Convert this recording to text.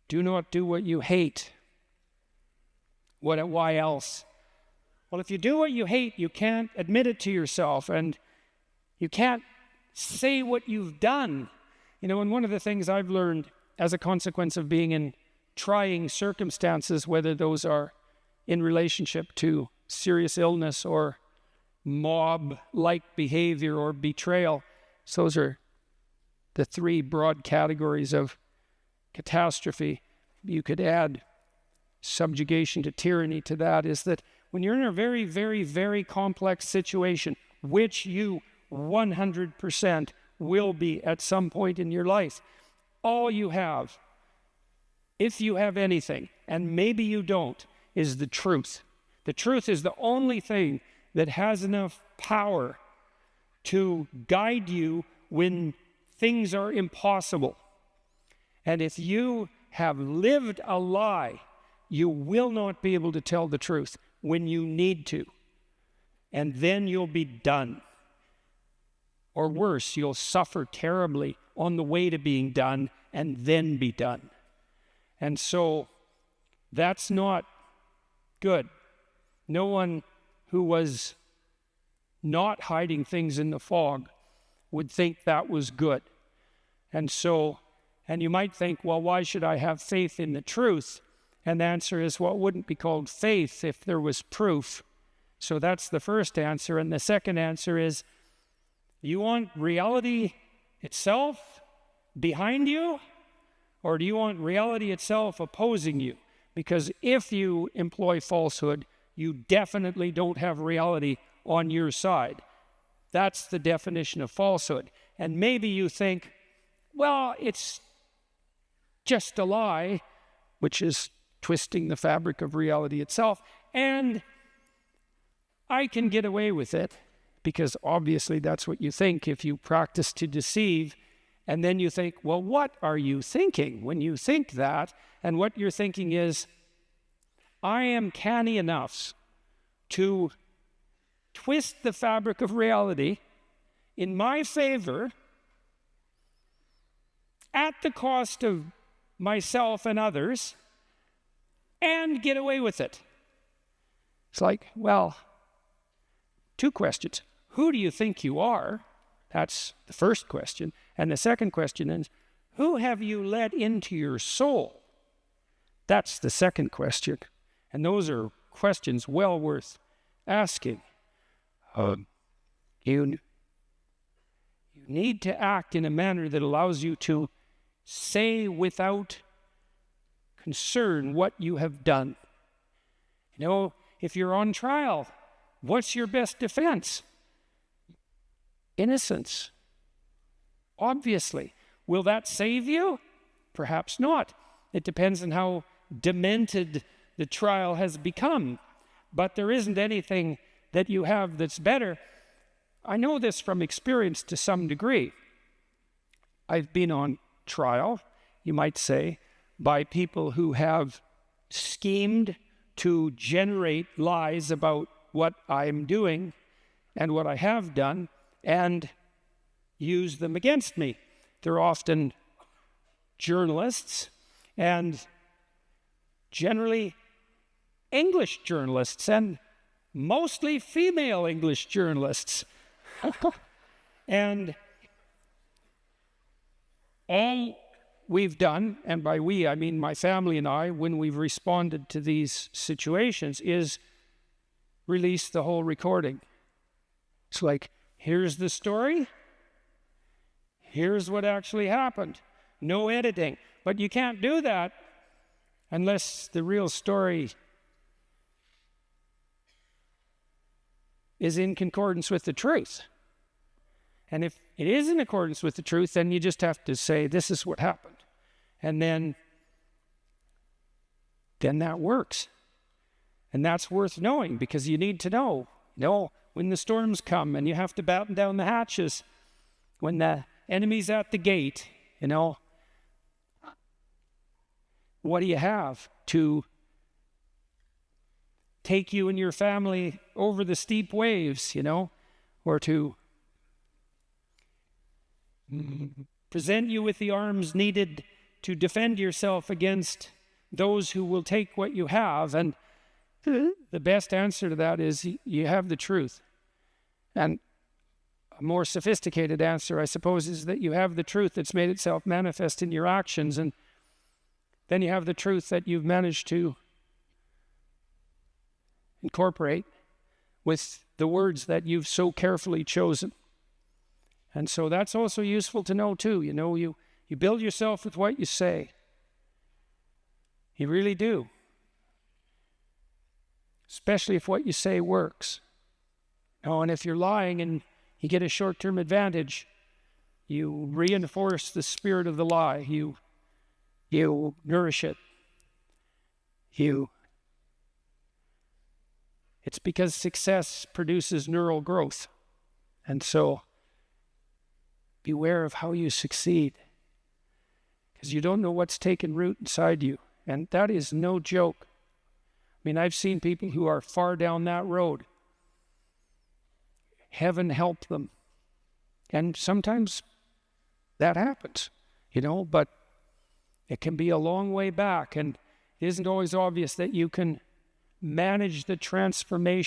Do not do what you hate. Why else? Well, if you do what you hate, you can't admit it to yourself, and you can't say what you've done. And one of the things I've learned as a consequence of being in trying circumstances, whether those are in relationship to serious illness or mob-like behavior or betrayal, so those are the three broad categories of catastrophe. You could add subjugation to tyranny to that, is that when you're in a very, very, very complex situation, which you 100% will be at some point in your life, all you have, if you have anything, and maybe you don't, is the truth. The truth is the only thing that has enough power to guide you when things are impossible. And if you have lived a lie, you will not be able to tell the truth when you need to. And then you'll be done. Or worse, you'll suffer terribly on the way to being done and then be done. And so that's not good. No one who was not hiding things in the fog would think that was good. And you might think, well, why should I have faith in the truth? And the answer is, well, it wouldn't be called faith if there was proof. So that's the first answer. And the second answer is, you want reality itself behind you, or do you want reality itself opposing you? Because if you employ falsehood, you definitely don't have reality on your side. That's the definition of falsehood. And maybe you think, well, it's just a lie, which is twisting the fabric of reality itself, and I can get away with it, because obviously that's what you think if you practice to deceive. And then you think, well, what are you thinking when you think that? And what you're thinking is, I am canny enough to twist the fabric of reality in my favor at the cost of myself and others, and get away with it. It's like, well, two questions. Who do you think you are? That's the first question. And the second question is, who have you let into your soul? That's the second question. And those are questions well worth asking. You need to act in a manner that allows you to say without concern what you have done. If you're on trial, what's your best defense? Innocence. Obviously. Will that save you? Perhaps not. It depends on how demented the trial has become. But there isn't anything that you have that's better. I know this from experience to some degree. I've been on trial, you might say, by people who have schemed to generate lies about what I'm doing and what I have done, and use them against me. They're often journalists, and generally English journalists, and mostly female English journalists. And all we've done, and by we I mean my family and I, when we've responded to these situations, is release the whole recording. It's like, here's the story, here's what actually happened. No editing. But you can't do that unless the real story is in concordance with the truth. And if it is in accordance with the truth, then you just have to say, this is what happened. And then that works. And that's worth knowing, because you need to know, when the storms come and you have to batten down the hatches, when the enemy's at the gate, what do you have to take you and your family over the steep waves, or to present you with the arms needed to defend yourself against those who will take what you have. And the best answer to that is you have the truth. And a more sophisticated answer, I suppose, is that you have the truth that's made itself manifest in your actions. And then you have the truth that you've managed to incorporate with the words that you've so carefully chosen. And so that's also useful to know too. You know, you build yourself with what you say. You really do. Especially if what you say works. Oh, and if you're lying and you get a short-term advantage, you reinforce the spirit of the lie. You nourish it. It's because success produces neural growth. And so beware of how you succeed, because you don't know what's taken root inside you. And that is no joke. I mean, I've seen people who are far down that road. Heaven help them. And sometimes that happens, you know, but it can be a long way back, and it isn't always obvious that you can manage the transformation